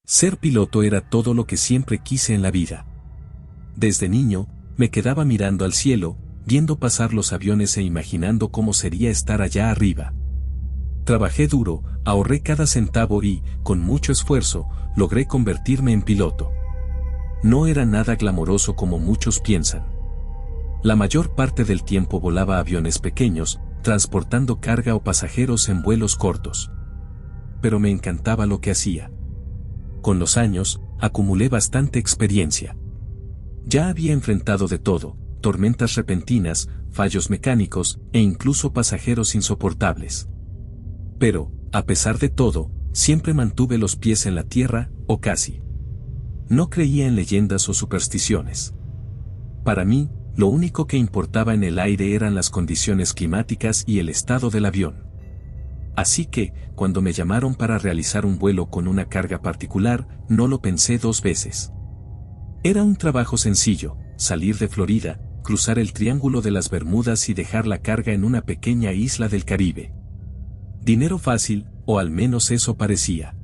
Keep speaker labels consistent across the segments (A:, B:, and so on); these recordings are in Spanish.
A: Ser piloto era todo lo que siempre quise en la vida. Desde niño, me quedaba mirando al cielo, viendo pasar los aviones e imaginando cómo sería estar allá arriba. Trabajé duro, ahorré cada centavo y, con mucho esfuerzo, logré convertirme en piloto. No era nada glamoroso como muchos piensan. La mayor parte del tiempo volaba aviones pequeños, transportando carga o pasajeros en vuelos cortos. Pero me encantaba lo que hacía. Con los años, acumulé bastante experiencia. Ya había enfrentado de todo, tormentas repentinas, fallos mecánicos e incluso pasajeros insoportables. Pero, a pesar de todo, siempre mantuve los pies en la tierra, o casi. No creía en leyendas o supersticiones. Para mí, lo único que importaba en el aire eran las condiciones climáticas y el estado del avión. Así que, cuando me llamaron para realizar un vuelo con una carga particular, no lo pensé dos veces. Era un trabajo sencillo, salir de Florida, cruzar el Triángulo de las Bermudas y dejar la carga en una pequeña isla del Caribe. Dinero fácil, o al menos eso parecía.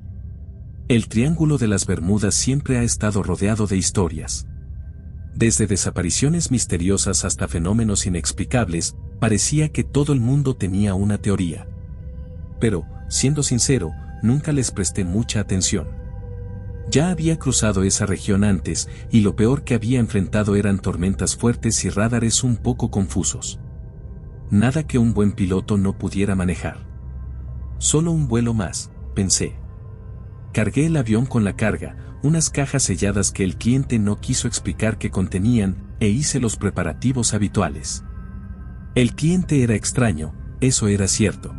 A: El Triángulo de las Bermudas siempre ha estado rodeado de historias. Desde desapariciones misteriosas hasta fenómenos inexplicables, parecía que todo el mundo tenía una teoría. Pero, siendo sincero, nunca les presté mucha atención. Ya había cruzado esa región antes, y lo peor que había enfrentado eran tormentas fuertes y radares un poco confusos. Nada que un buen piloto no pudiera manejar. Solo un vuelo más, pensé. Cargué el avión con la carga, unas cajas selladas que el cliente no quiso explicar qué contenían, e hice los preparativos habituales. El cliente era extraño, eso era cierto.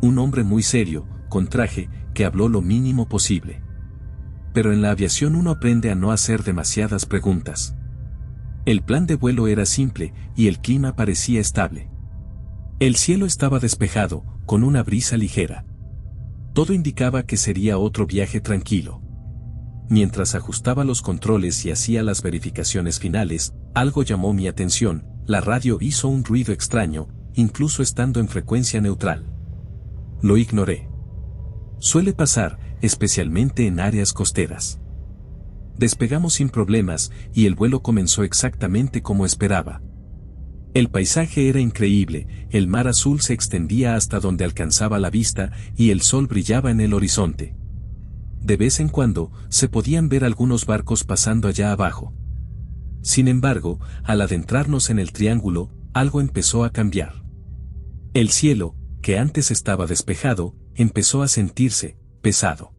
A: Un hombre muy serio, con traje, que habló lo mínimo posible. Pero en la aviación uno aprende a no hacer demasiadas preguntas. El plan de vuelo era simple, y el clima parecía estable. El cielo estaba despejado, con una brisa ligera. Todo indicaba que sería otro viaje tranquilo. Mientras ajustaba los controles y hacía las verificaciones finales, algo llamó mi atención, la radio hizo un ruido extraño, incluso estando en frecuencia neutral. Lo ignoré. Suele pasar, especialmente en áreas costeras. Despegamos sin problemas, y el vuelo comenzó exactamente como esperaba. El paisaje era increíble, el mar azul se extendía hasta donde alcanzaba la vista, y el sol brillaba en el horizonte. De vez en cuando, se podían ver algunos barcos pasando allá abajo. Sin embargo, al adentrarnos en el triángulo, algo empezó a cambiar. El cielo, que antes estaba despejado, empezó a sentirse pesado.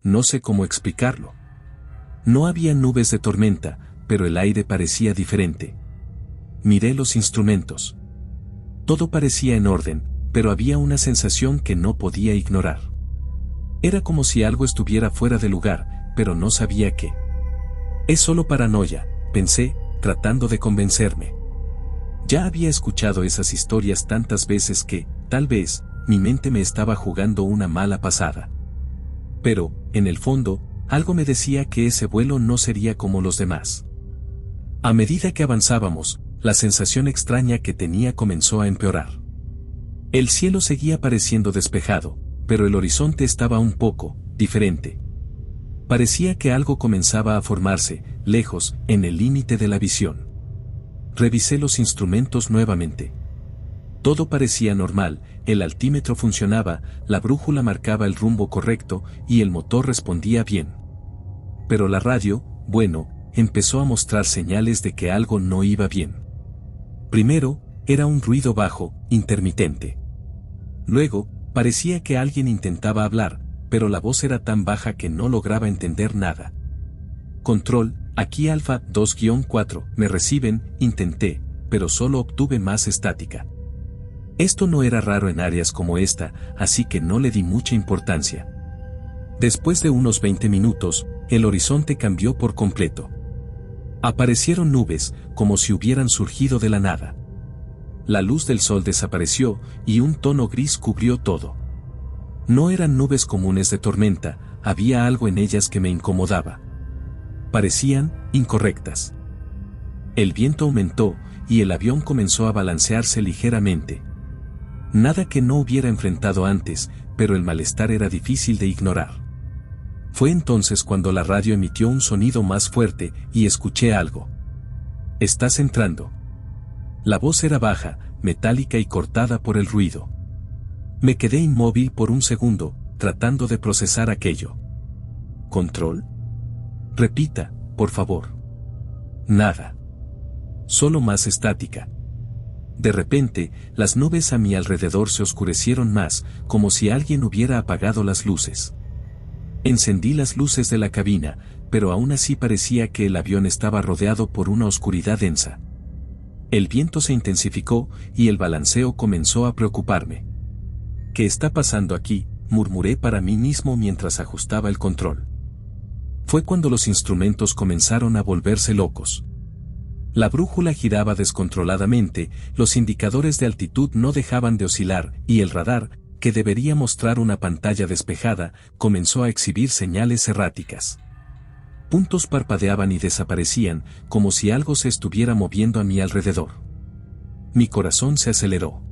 A: No sé cómo explicarlo. No había nubes de tormenta, pero el aire parecía diferente. Miré los instrumentos. Todo parecía en orden, pero había una sensación que no podía ignorar. Era como si algo estuviera fuera de lugar, pero no sabía qué. Es solo paranoia, pensé, tratando de convencerme. Ya había escuchado esas historias tantas veces que, tal vez, mi mente me estaba jugando una mala pasada. Pero, en el fondo, algo me decía que ese vuelo no sería como los demás. A medida que avanzábamos, la sensación extraña que tenía comenzó a empeorar. El cielo seguía pareciendo despejado, pero el horizonte estaba un poco diferente. Parecía que algo comenzaba a formarse, lejos, en el límite de la visión. Revisé los instrumentos nuevamente. Todo parecía normal, el altímetro funcionaba, la brújula marcaba el rumbo correcto y el motor respondía bien. Pero la radio, bueno, empezó a mostrar señales de que algo no iba bien. Primero, era un ruido bajo, intermitente. Luego, parecía que alguien intentaba hablar, pero la voz era tan baja que no lograba entender nada. Control, aquí Alfa 2-4, me reciben, intenté, pero solo obtuve más estática. Esto no era raro en áreas como esta, así que no le di mucha importancia. Después de unos 20 minutos, el horizonte cambió por completo. Aparecieron nubes, como si hubieran surgido de la nada. La luz del sol desapareció, y un tono gris cubrió todo. No eran nubes comunes de tormenta, había algo en ellas que me incomodaba. Parecían incorrectas. El viento aumentó, y el avión comenzó a balancearse ligeramente. Nada que no hubiera enfrentado antes, pero el malestar era difícil de ignorar. Fue entonces cuando la radio emitió un sonido más fuerte y escuché algo. «Estás entrando». La voz era baja, metálica y cortada por el ruido. Me quedé inmóvil por un segundo, tratando de procesar aquello. ¿Control? Repita, por favor. Nada. Solo más estática. De repente, las nubes a mi alrededor se oscurecieron más, como si alguien hubiera apagado las luces. Encendí las luces de la cabina, pero aún así parecía que el avión estaba rodeado por una oscuridad densa. El viento se intensificó y el balanceo comenzó a preocuparme. ¿Qué está pasando aquí?, murmuré para mí mismo mientras ajustaba el control. Fue cuando los instrumentos comenzaron a volverse locos. La brújula giraba descontroladamente, los indicadores de altitud no dejaban de oscilar, y el radar, que debería mostrar una pantalla despejada, comenzó a exhibir señales erráticas. Puntos parpadeaban y desaparecían, como si algo se estuviera moviendo a mi alrededor. Mi corazón se aceleró.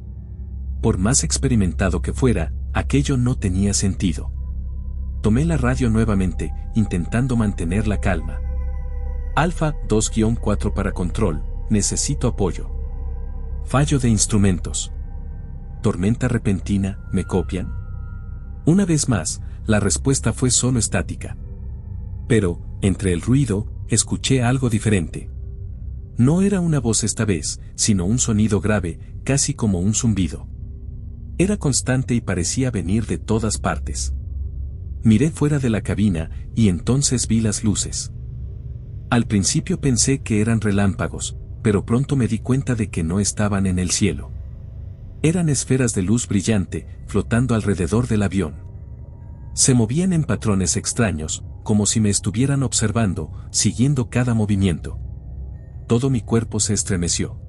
A: Por más experimentado que fuera, aquello no tenía sentido. Tomé la radio nuevamente, intentando mantener la calma. Alfa 2-4 para control, necesito apoyo. Fallo de instrumentos. Tormenta repentina, ¿me copian? Una vez más, la respuesta fue solo estática. Pero, entre el ruido, escuché algo diferente. No era una voz esta vez, sino un sonido grave, casi como un zumbido. Era constante y parecía venir de todas partes. Miré fuera de la cabina, y entonces vi las luces. Al principio pensé que eran relámpagos, pero pronto me di cuenta de que no estaban en el cielo. Eran esferas de luz brillante, flotando alrededor del avión. Se movían en patrones extraños, como si me estuvieran observando, siguiendo cada movimiento. Todo mi cuerpo se estremeció.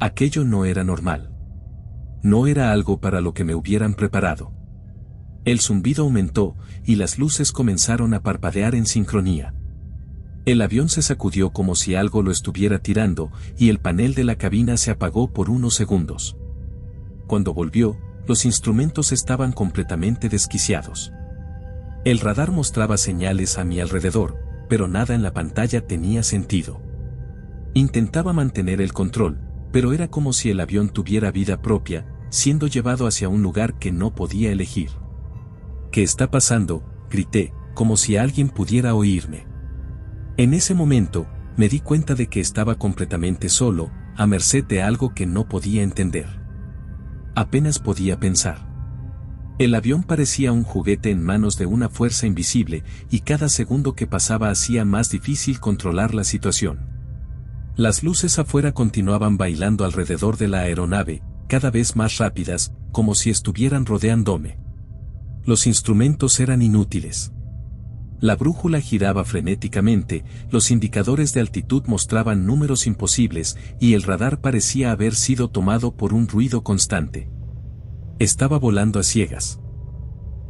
A: Aquello no era normal. No era algo para lo que me hubieran preparado. El zumbido aumentó, y las luces comenzaron a parpadear en sincronía. El avión se sacudió como si algo lo estuviera tirando, y el panel de la cabina se apagó por unos segundos. Cuando volvió, los instrumentos estaban completamente desquiciados. El radar mostraba señales a mi alrededor, pero nada en la pantalla tenía sentido. Intentaba mantener el control, pero era como si el avión tuviera vida propia, siendo llevado hacia un lugar que no podía elegir. ¿Qué está pasando?, grité, como si alguien pudiera oírme. En ese momento, me di cuenta de que estaba completamente solo, a merced de algo que no podía entender. Apenas podía pensar. El avión parecía un juguete en manos de una fuerza invisible, y cada segundo que pasaba hacía más difícil controlar la situación. Las luces afuera continuaban bailando alrededor de la aeronave, cada vez más rápidas, como si estuvieran rodeándome. Los instrumentos eran inútiles. La brújula giraba frenéticamente, los indicadores de altitud mostraban números imposibles, y el radar parecía haber sido tomado por un ruido constante. Estaba volando a ciegas.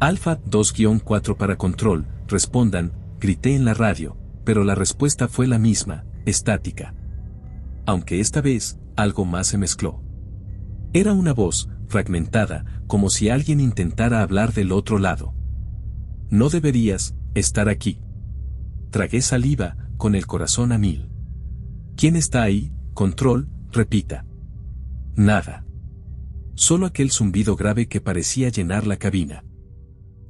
A: Alfa 2-4 para control, respondan, grité en la radio, pero la respuesta fue la misma, estática. Aunque esta vez, algo más se mezcló. Era una voz, fragmentada, como si alguien intentara hablar del otro lado. No deberías estar aquí. Tragué saliva, con el corazón a mil. ¿Quién está ahí? Control, repita. Nada. Solo aquel zumbido grave que parecía llenar la cabina.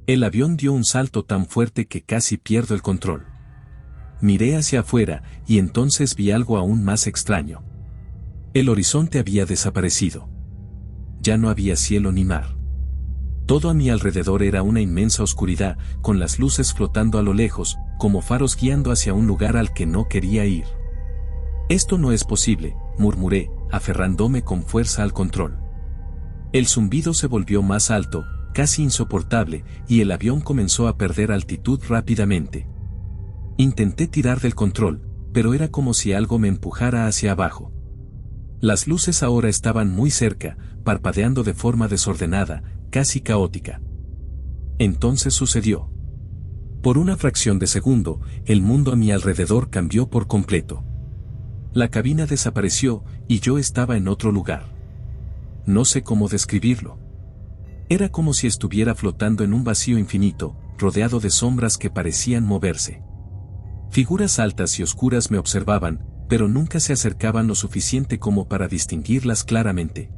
A: El avión dio un salto tan fuerte que casi pierdo el control. Miré hacia afuera, y entonces vi algo aún más extraño. El horizonte había desaparecido. Ya no había cielo ni mar. Todo a mi alrededor era una inmensa oscuridad, con las luces flotando a lo lejos, como faros guiando hacia un lugar al que no quería ir. Esto no es posible, murmuré, aferrándome con fuerza al control. El zumbido se volvió más alto, casi insoportable, y el avión comenzó a perder altitud rápidamente. Intenté tirar del control, pero era como si algo me empujara hacia abajo. Las luces ahora estaban muy cerca, parpadeando de forma desordenada, casi caótica. Entonces sucedió. Por una fracción de segundo, el mundo a mi alrededor cambió por completo. La cabina desapareció, y yo estaba en otro lugar. No sé cómo describirlo. Era como si estuviera flotando en un vacío infinito, rodeado de sombras que parecían moverse. Figuras altas y oscuras me observaban, pero nunca se acercaban lo suficiente como para distinguirlas claramente.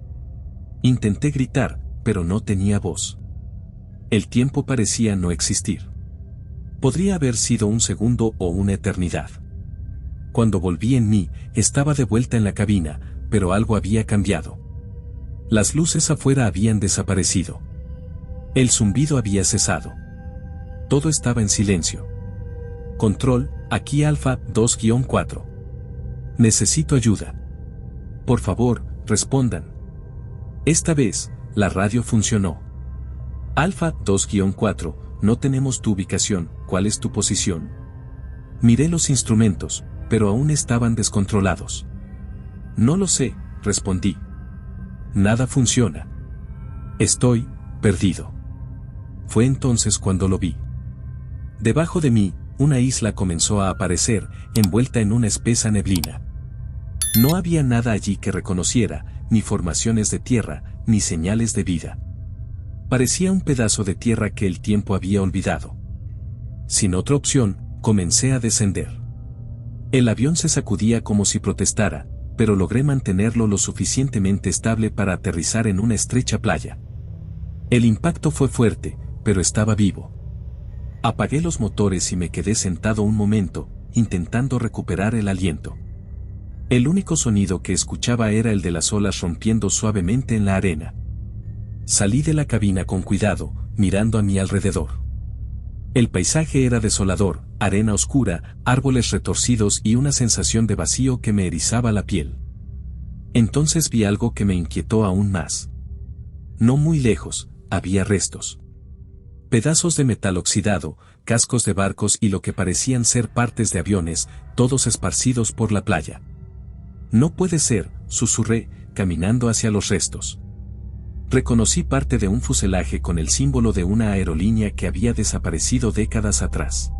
A: Intenté gritar, pero no tenía voz. El tiempo parecía no existir. Podría haber sido un segundo o una eternidad. Cuando volví en mí, estaba de vuelta en la cabina, pero algo había cambiado. Las luces afuera habían desaparecido. El zumbido había cesado. Todo estaba en silencio. Control, aquí Alfa 2-4. Necesito ayuda. Por favor, respondan. Esta vez, la radio funcionó. Alfa 2-4, no tenemos tu ubicación, ¿cuál es tu posición? Miré los instrumentos, pero aún estaban descontrolados. No lo sé, respondí. Nada funciona. Estoy perdido. Fue entonces cuando lo vi. Debajo de mí, una isla comenzó a aparecer, envuelta en una espesa neblina. No había nada allí que reconociera, ni formaciones de tierra, ni señales de vida. Parecía un pedazo de tierra que el tiempo había olvidado. Sin otra opción, comencé a descender. El avión se sacudía como si protestara, pero logré mantenerlo lo suficientemente estable para aterrizar en una estrecha playa. El impacto fue fuerte, pero estaba vivo. Apagué los motores y me quedé sentado un momento, intentando recuperar el aliento. El único sonido que escuchaba era el de las olas rompiendo suavemente en la arena. Salí de la cabina con cuidado, mirando a mi alrededor. El paisaje era desolador, arena oscura, árboles retorcidos y una sensación de vacío que me erizaba la piel. Entonces vi algo que me inquietó aún más. No muy lejos, había restos. Pedazos de metal oxidado, cascos de barcos y lo que parecían ser partes de aviones, todos esparcidos por la playa. No puede ser, susurré, caminando hacia los restos. Reconocí parte de un fuselaje con el símbolo de una aerolínea que había desaparecido décadas atrás.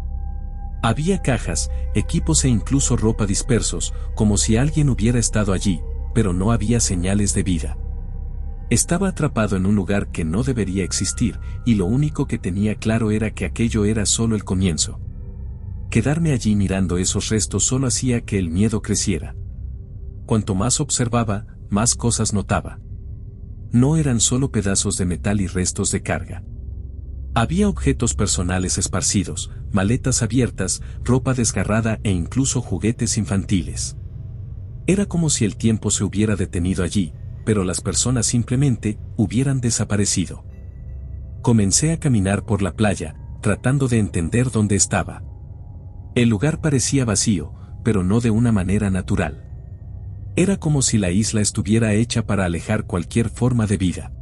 A: Había cajas, equipos e incluso ropa dispersos, como si alguien hubiera estado allí, pero no había señales de vida. Estaba atrapado en un lugar que no debería existir, y lo único que tenía claro era que aquello era solo el comienzo. Quedarme allí mirando esos restos solo hacía que el miedo creciera. Cuanto más observaba, más cosas notaba. No eran solo pedazos de metal y restos de carga. Había objetos personales esparcidos, maletas abiertas, ropa desgarrada e incluso juguetes infantiles. Era como si el tiempo se hubiera detenido allí, pero las personas simplemente hubieran desaparecido. Comencé a caminar por la playa, tratando de entender dónde estaba. El lugar parecía vacío, pero no de una manera natural. Era como si la isla estuviera hecha para alejar cualquier forma de vida.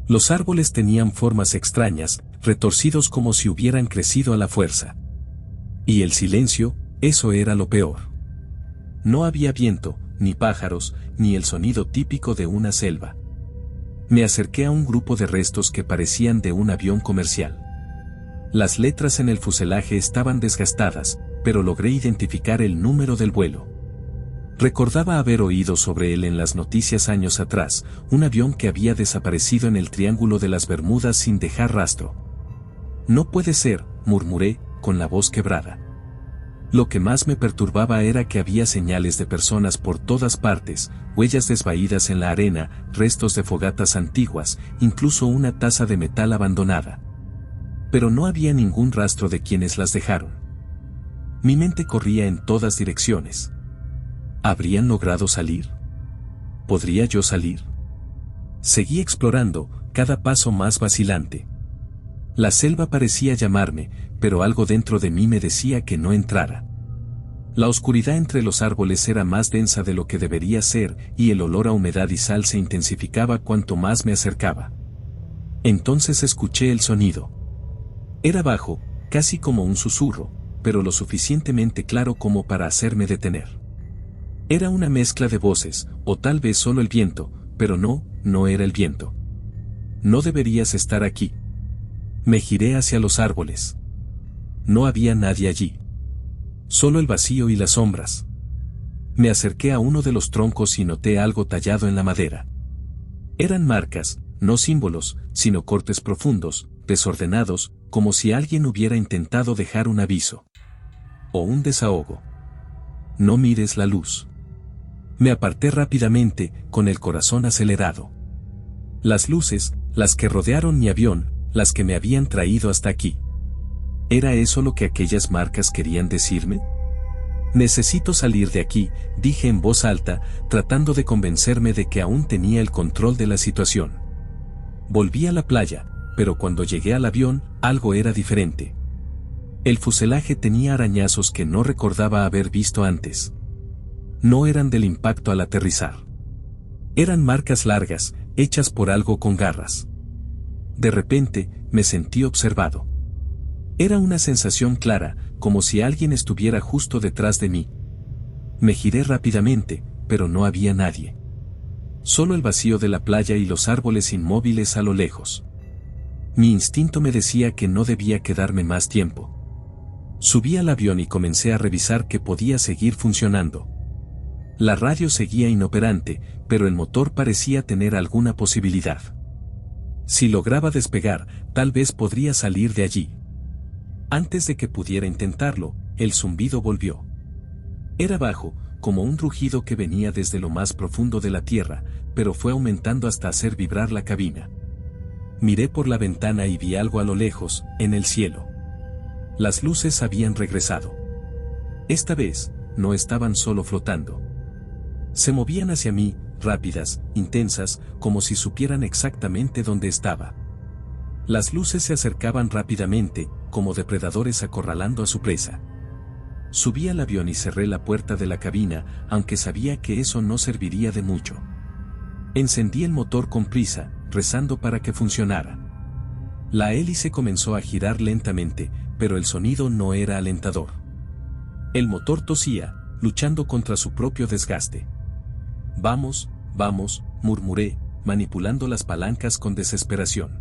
A: Los árboles tenían formas extrañas, retorcidos como si hubieran crecido a la fuerza. Y el silencio, eso era lo peor. No había viento, ni pájaros, ni el sonido típico de una selva. Me acerqué a un grupo de restos que parecían de un avión comercial. Las letras en el fuselaje estaban desgastadas, pero logré identificar el número del vuelo. Recordaba haber oído sobre él en las noticias años atrás, un avión que había desaparecido en el Triángulo de las Bermudas sin dejar rastro. No puede ser, murmuré, con la voz quebrada. Lo que más me perturbaba era que había señales de personas por todas partes, huellas desvaídas en la arena, restos de fogatas antiguas, incluso una taza de metal abandonada. Pero no había ningún rastro de quienes las dejaron. Mi mente corría en todas direcciones. ¿Habrían logrado salir? ¿Podría yo salir? Seguí explorando, cada paso más vacilante. La selva parecía llamarme, pero algo dentro de mí me decía que no entrara. La oscuridad entre los árboles era más densa de lo que debería ser, y el olor a humedad y sal se intensificaba cuanto más me acercaba. Entonces escuché el sonido. Era bajo, casi como un susurro, pero lo suficientemente claro como para hacerme detener. Era una mezcla de voces, o tal vez solo el viento, pero no era el viento. No deberías estar aquí. Me giré hacia los árboles. No había nadie allí. Solo el vacío y las sombras. Me acerqué a uno de los troncos y noté algo tallado en la madera. Eran marcas, no símbolos, sino cortes profundos, desordenados, como si alguien hubiera intentado dejar un aviso. O un desahogo. No mires la luz. Me aparté rápidamente, con el corazón acelerado. Las luces, las que rodearon mi avión, las que me habían traído hasta aquí. ¿Era eso lo que aquellas marcas querían decirme? Necesito salir de aquí, dije en voz alta, tratando de convencerme de que aún tenía el control de la situación. Volví a la playa, pero cuando llegué al avión, algo era diferente. El fuselaje tenía arañazos que no recordaba haber visto antes. No eran del impacto al aterrizar. Eran marcas largas, hechas por algo con garras. De repente, me sentí observado. Era una sensación clara, como si alguien estuviera justo detrás de mí. Me giré rápidamente, pero no había nadie. Solo el vacío de la playa y los árboles inmóviles a lo lejos. Mi instinto me decía que no debía quedarme más tiempo. Subí al avión y comencé a revisar que podía seguir funcionando. La radio seguía inoperante, pero el motor parecía tener alguna posibilidad. Si lograba despegar, tal vez podría salir de allí. Antes de que pudiera intentarlo, el zumbido volvió. Era bajo, como un rugido que venía desde lo más profundo de la tierra, pero fue aumentando hasta hacer vibrar la cabina. Miré por la ventana y vi algo a lo lejos, en el cielo. Las luces habían regresado. Esta vez, no estaban solo flotando. Se movían hacia mí, rápidas, intensas, como si supieran exactamente dónde estaba. Las luces se acercaban rápidamente, como depredadores acorralando a su presa. Subí al avión y cerré la puerta de la cabina, aunque sabía que eso no serviría de mucho. Encendí el motor con prisa, rezando para que funcionara. La hélice comenzó a girar lentamente, pero el sonido no era alentador. El motor tosía, luchando contra su propio desgaste. Vamos, vamos, murmuré, manipulando las palancas con desesperación.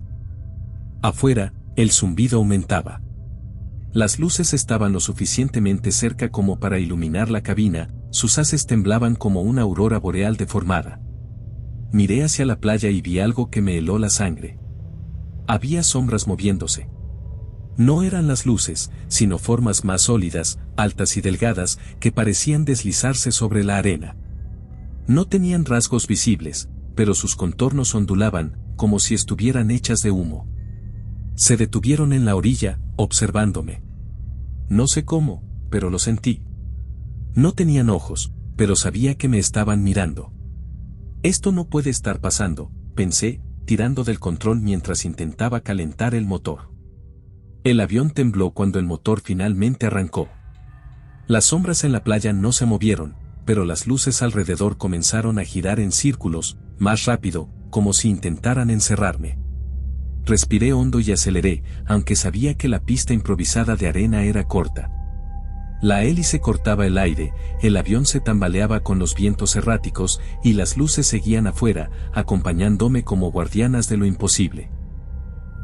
A: Afuera, el zumbido aumentaba. Las luces estaban lo suficientemente cerca como para iluminar la cabina, sus haces temblaban como una aurora boreal deformada. Miré hacia la playa y vi algo que me heló la sangre. Había sombras moviéndose. No eran las luces, sino formas más sólidas, altas y delgadas, que parecían deslizarse sobre la arena. No tenían rasgos visibles, pero sus contornos ondulaban, como si estuvieran hechas de humo. Se detuvieron en la orilla, observándome. No sé cómo, pero lo sentí. No tenían ojos, pero sabía que me estaban mirando. Esto no puede estar pasando, pensé, tirando del control mientras intentaba calentar el motor. El avión tembló cuando el motor finalmente arrancó. Las sombras en la playa no se movieron, pero las luces alrededor comenzaron a girar en círculos, más rápido, como si intentaran encerrarme. Respiré hondo y aceleré, aunque sabía que la pista improvisada de arena era corta. La hélice cortaba el aire, el avión se tambaleaba con los vientos erráticos y las luces seguían afuera, acompañándome como guardianas de lo imposible.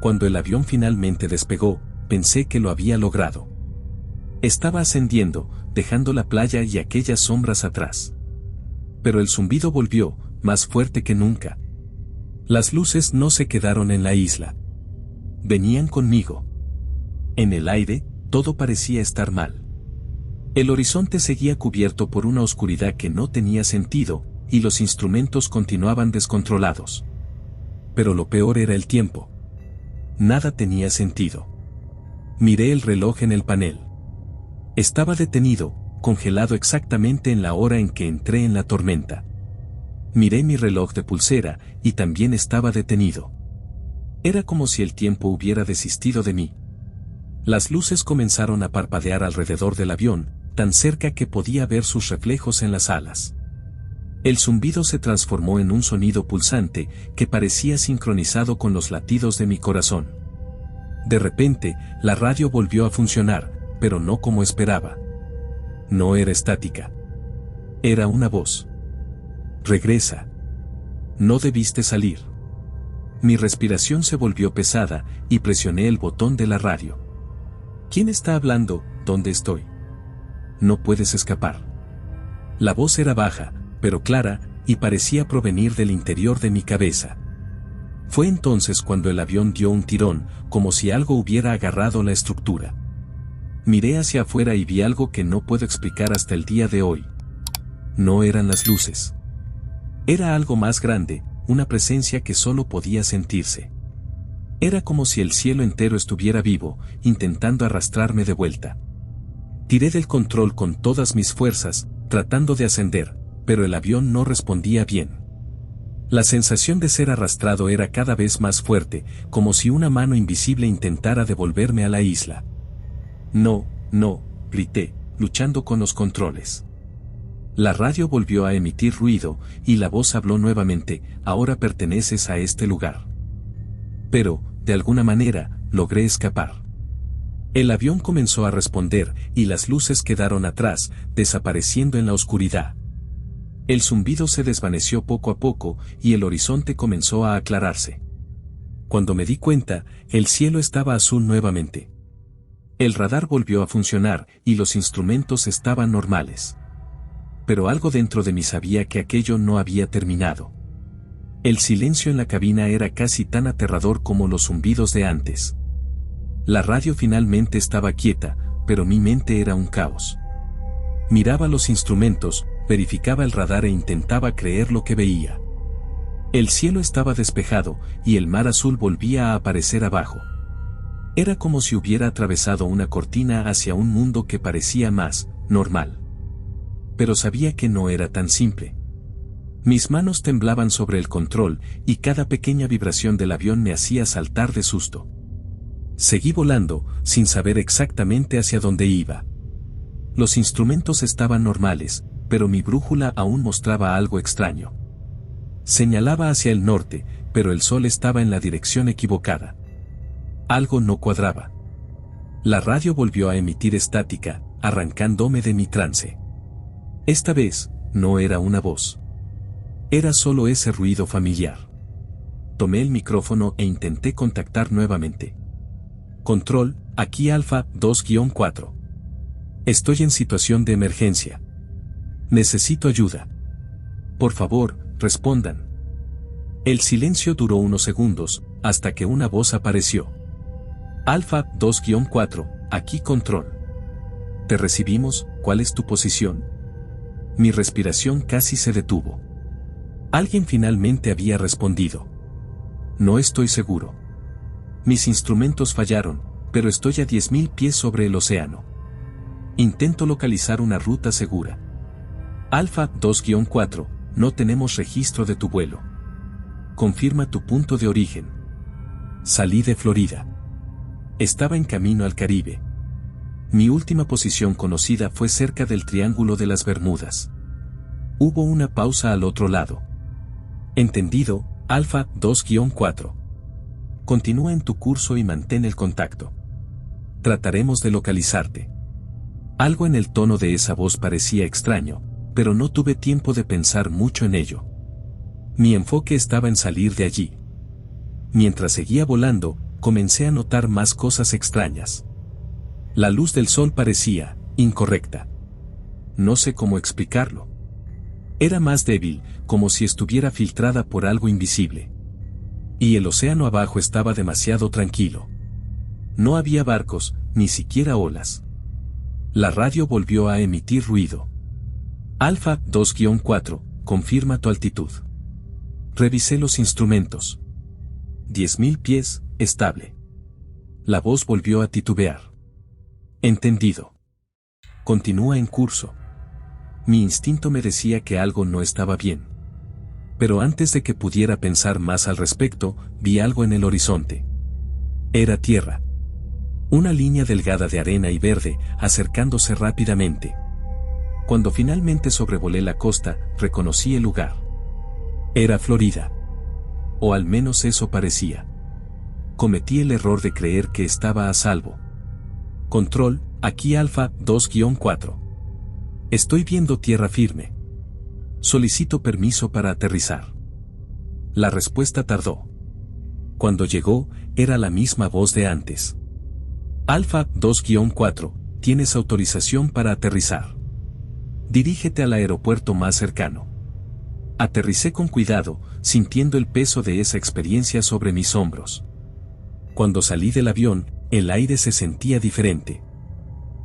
A: Cuando el avión finalmente despegó, pensé que lo había logrado. Estaba ascendiendo, dejando la playa y aquellas sombras atrás. Pero el zumbido volvió, más fuerte que nunca. Las luces no se quedaron en la isla. Venían conmigo. En el aire, todo parecía estar mal. El horizonte seguía cubierto por una oscuridad que no tenía sentido, y los instrumentos continuaban descontrolados. Pero lo peor era el tiempo. Nada tenía sentido. Miré el reloj en el panel. Estaba detenido, congelado exactamente en la hora en que entré en la tormenta. Miré mi reloj de pulsera, y también estaba detenido. Era como si el tiempo hubiera desistido de mí. Las luces comenzaron a parpadear alrededor del avión, tan cerca que podía ver sus reflejos en las alas. El zumbido se transformó en un sonido pulsante, que parecía sincronizado con los latidos de mi corazón. De repente, la radio volvió a funcionar, pero no como esperaba. No era estática. Era una voz. Regresa. No debiste salir. Mi respiración se volvió pesada, y presioné el botón de la radio. ¿Quién está hablando? ¿Dónde estoy? No puedes escapar. La voz era baja, pero clara, y parecía provenir del interior de mi cabeza. Fue entonces cuando el avión dio un tirón, como si algo hubiera agarrado la estructura. Miré hacia afuera y vi algo que no puedo explicar hasta el día de hoy. No eran las luces. Era algo más grande, una presencia que solo podía sentirse. Era como si el cielo entero estuviera vivo, intentando arrastrarme de vuelta. Tiré del control con todas mis fuerzas, tratando de ascender, pero el avión no respondía bien. La sensación de ser arrastrado era cada vez más fuerte, como si una mano invisible intentara devolverme a la isla. No, no, grité, luchando con los controles. La radio volvió a emitir ruido, y la voz habló nuevamente: ahora perteneces a este lugar. Pero, de alguna manera, logré escapar. El avión comenzó a responder, y las luces quedaron atrás, desapareciendo en la oscuridad. El zumbido se desvaneció poco a poco, y el horizonte comenzó a aclararse. Cuando me di cuenta, el cielo estaba azul nuevamente. El radar volvió a funcionar, y los instrumentos estaban normales. Pero algo dentro de mí sabía que aquello no había terminado. El silencio en la cabina era casi tan aterrador como los zumbidos de antes. La radio finalmente estaba quieta, pero mi mente era un caos. Miraba los instrumentos, verificaba el radar e intentaba creer lo que veía. El cielo estaba despejado, y el mar azul volvía a aparecer abajo. Era como si hubiera atravesado una cortina hacia un mundo que parecía más normal. Pero sabía que no era tan simple. Mis manos temblaban sobre el control, y cada pequeña vibración del avión me hacía saltar de susto. Seguí volando, sin saber exactamente hacia dónde iba. Los instrumentos estaban normales, pero mi brújula aún mostraba algo extraño. Señalaba hacia el norte, pero el sol estaba en la dirección equivocada. Algo no cuadraba. La radio volvió a emitir estática, arrancándome de mi trance. Esta vez, no era una voz. Era solo ese ruido familiar. Tomé el micrófono e intenté contactar nuevamente. Control, aquí Alfa 2-4. Estoy en situación de emergencia. Necesito ayuda. Por favor, respondan. El silencio duró unos segundos, hasta que una voz apareció. Alfa 2-4, aquí Control. Te recibimos, ¿cuál es tu posición? Mi respiración casi se detuvo. Alguien finalmente había respondido. No estoy seguro. Mis instrumentos fallaron, pero estoy a 10.000 pies sobre el océano. Intento localizar una ruta segura. Alfa 2-4, no tenemos registro de tu vuelo. Confirma tu punto de origen. Salí de Florida. Estaba en camino al Caribe. Mi última posición conocida fue cerca del Triángulo de las Bermudas. Hubo una pausa al otro lado. Entendido, Alfa 2-4. Continúa en tu curso y mantén el contacto. Trataremos de localizarte. Algo en el tono de esa voz parecía extraño, pero no tuve tiempo de pensar mucho en ello. Mi enfoque estaba en salir de allí. Mientras seguía volando, comencé a notar más cosas extrañas. La luz del sol parecía incorrecta. No sé cómo explicarlo. Era más débil, como si estuviera filtrada por algo invisible. Y el océano abajo estaba demasiado tranquilo. No había barcos, ni siquiera olas. La radio volvió a emitir ruido. Alfa 2-4, confirma tu altitud. Revisé los instrumentos. 10.000 pies, estable. La voz volvió a titubear. Entendido. Continúa en curso. Mi instinto me decía que algo no estaba bien. Pero antes de que pudiera pensar más al respecto, vi algo en el horizonte. Era tierra. Una línea delgada de arena y verde, acercándose rápidamente. Cuando finalmente sobrevolé la costa, reconocí el lugar. Era Florida. O al menos eso parecía. Cometí el error de creer que estaba a salvo. Control, aquí Alfa 2-4. Estoy viendo tierra firme. Solicito permiso para aterrizar. La respuesta tardó. Cuando llegó, era la misma voz de antes. Alfa 2-4, tienes autorización para aterrizar. Dirígete al aeropuerto más cercano. Aterricé con cuidado, sintiendo el peso de esa experiencia sobre mis hombros. Cuando salí del avión, el aire se sentía diferente.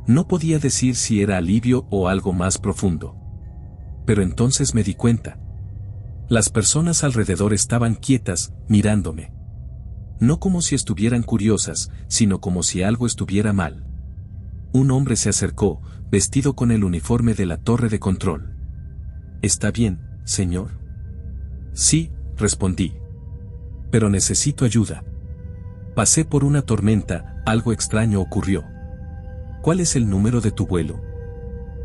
A: No podía decir si era alivio o algo más profundo. Pero entonces me di cuenta. Las personas alrededor estaban quietas, mirándome. No como si estuvieran curiosas, sino como si algo estuviera mal. Un hombre se acercó, vestido con el uniforme de la torre de control. ¿Está bien, señor? Sí, respondí. Pero necesito ayuda. Pasé por una tormenta, algo extraño ocurrió. ¿Cuál es el número de tu vuelo?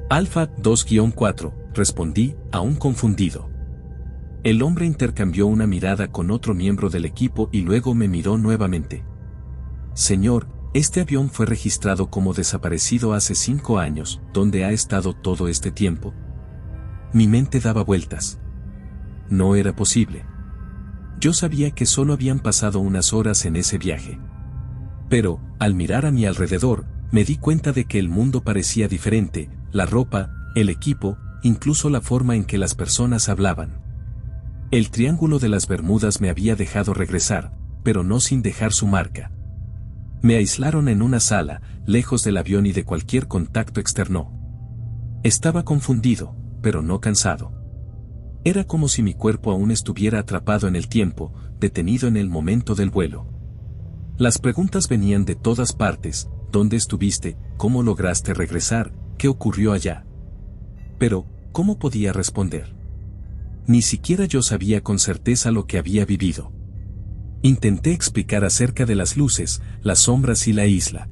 A: Alfa 2-4, respondí, aún confundido. El hombre intercambió una mirada con otro miembro del equipo y luego me miró nuevamente. Señor, este avión fue registrado como desaparecido hace 5 años, ¿dónde ha estado todo este tiempo? Mi mente daba vueltas. No era posible. Yo sabía que solo habían pasado unas horas en ese viaje. Pero, al mirar a mi alrededor, me di cuenta de que el mundo parecía diferente, la ropa, el equipo, incluso la forma en que las personas hablaban. El Triángulo de las Bermudas me había dejado regresar, pero no sin dejar su marca. Me aislaron en una sala, lejos del avión y de cualquier contacto externo. Estaba confundido, pero no cansado. Era como si mi cuerpo aún estuviera atrapado en el tiempo, detenido en el momento del vuelo. Las preguntas venían de todas partes: ¿dónde estuviste? ¿Cómo lograste regresar? ¿Qué ocurrió allá? Pero, ¿cómo podía responder? Ni siquiera yo sabía con certeza lo que había vivido. Intenté explicar acerca de las luces, las sombras y la isla.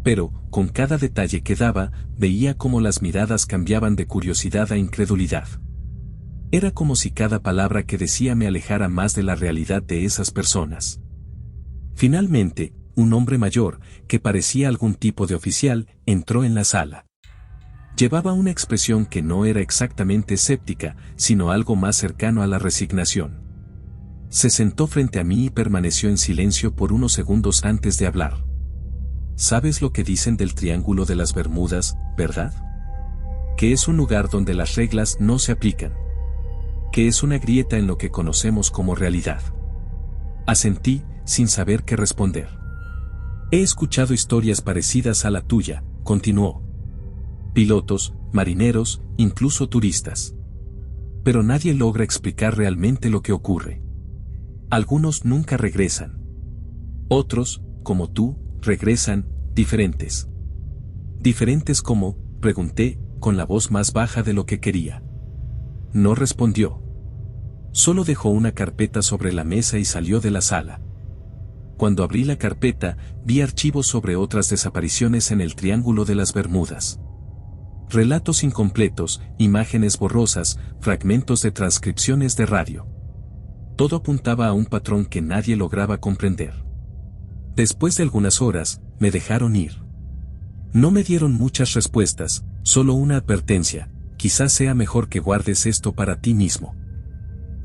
A: Pero, con cada detalle que daba, veía cómo las miradas cambiaban de curiosidad a incredulidad. Era como si cada palabra que decía me alejara más de la realidad de esas personas. Finalmente, un hombre mayor, que parecía algún tipo de oficial, entró en la sala. Llevaba una expresión que no era exactamente escéptica, sino algo más cercano a la resignación. Se sentó frente a mí y permaneció en silencio por unos segundos antes de hablar. ¿Sabes lo que dicen del Triángulo de las Bermudas, verdad? Que es un lugar donde las reglas no se aplican. Que es una grieta en lo que conocemos como realidad. Asentí, sin saber qué responder. He escuchado historias parecidas a la tuya, continuó. Pilotos, marineros, incluso turistas. Pero nadie logra explicar realmente lo que ocurre. Algunos nunca regresan. Otros, como tú, regresan, diferentes. ¿Diferentes cómo?, pregunté, con la voz más baja de lo que quería. No respondió. Solo dejó una carpeta sobre la mesa y salió de la sala. Cuando abrí la carpeta, vi archivos sobre otras desapariciones en el Triángulo de las Bermudas. Relatos incompletos, imágenes borrosas, fragmentos de transcripciones de radio. Todo apuntaba a un patrón que nadie lograba comprender. Después de algunas horas, me dejaron ir. No me dieron muchas respuestas, solo una advertencia: quizás sea mejor que guardes esto para ti mismo.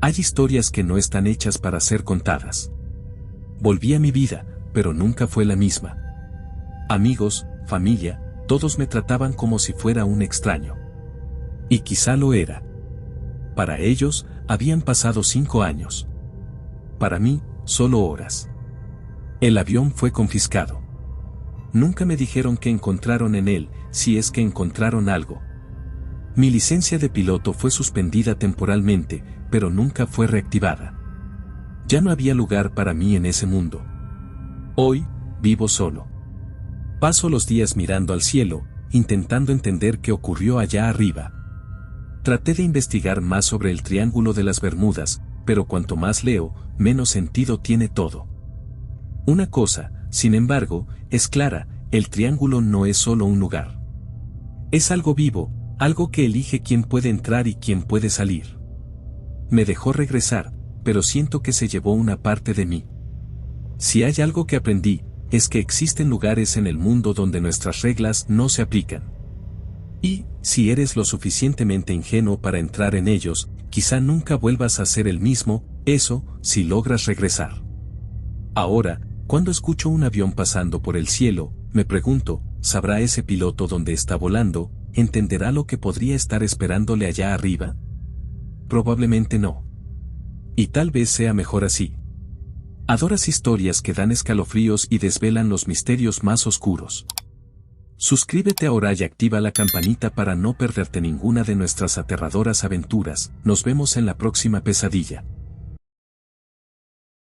A: Hay historias que no están hechas para ser contadas. Volví a mi vida, pero nunca fue la misma. Amigos, familia, todos me trataban como si fuera un extraño. Y quizá lo era. Para ellos, habían pasado 5 años. Para mí, solo horas. El avión fue confiscado. Nunca me dijeron qué encontraron en él, si es que encontraron algo. Mi licencia de piloto fue suspendida temporalmente, pero nunca fue reactivada. Ya no había lugar para mí en ese mundo. Hoy, vivo solo. Paso los días mirando al cielo, intentando entender qué ocurrió allá arriba. Traté de investigar más sobre el Triángulo de las Bermudas, pero cuanto más leo, menos sentido tiene todo. Una cosa, sin embargo, es clara: el Triángulo no es solo un lugar. Es algo vivo, algo que elige quién puede entrar y quién puede salir. Me dejó regresar, pero siento que se llevó una parte de mí. Si hay algo que aprendí, es que existen lugares en el mundo donde nuestras reglas no se aplican. Y, si eres lo suficientemente ingenuo para entrar en ellos, quizá nunca vuelvas a ser el mismo, eso, si logras regresar. Ahora, cuando escucho un avión pasando por el cielo, me pregunto: ¿sabrá ese piloto dónde está volando? ¿Entenderá lo que podría estar esperándole allá arriba? Probablemente no. Y tal vez sea mejor así. ¿Adoras historias que dan escalofríos y desvelan los misterios más oscuros? Suscríbete ahora y activa la campanita para no perderte ninguna de nuestras aterradoras aventuras. Nos vemos en la próxima pesadilla.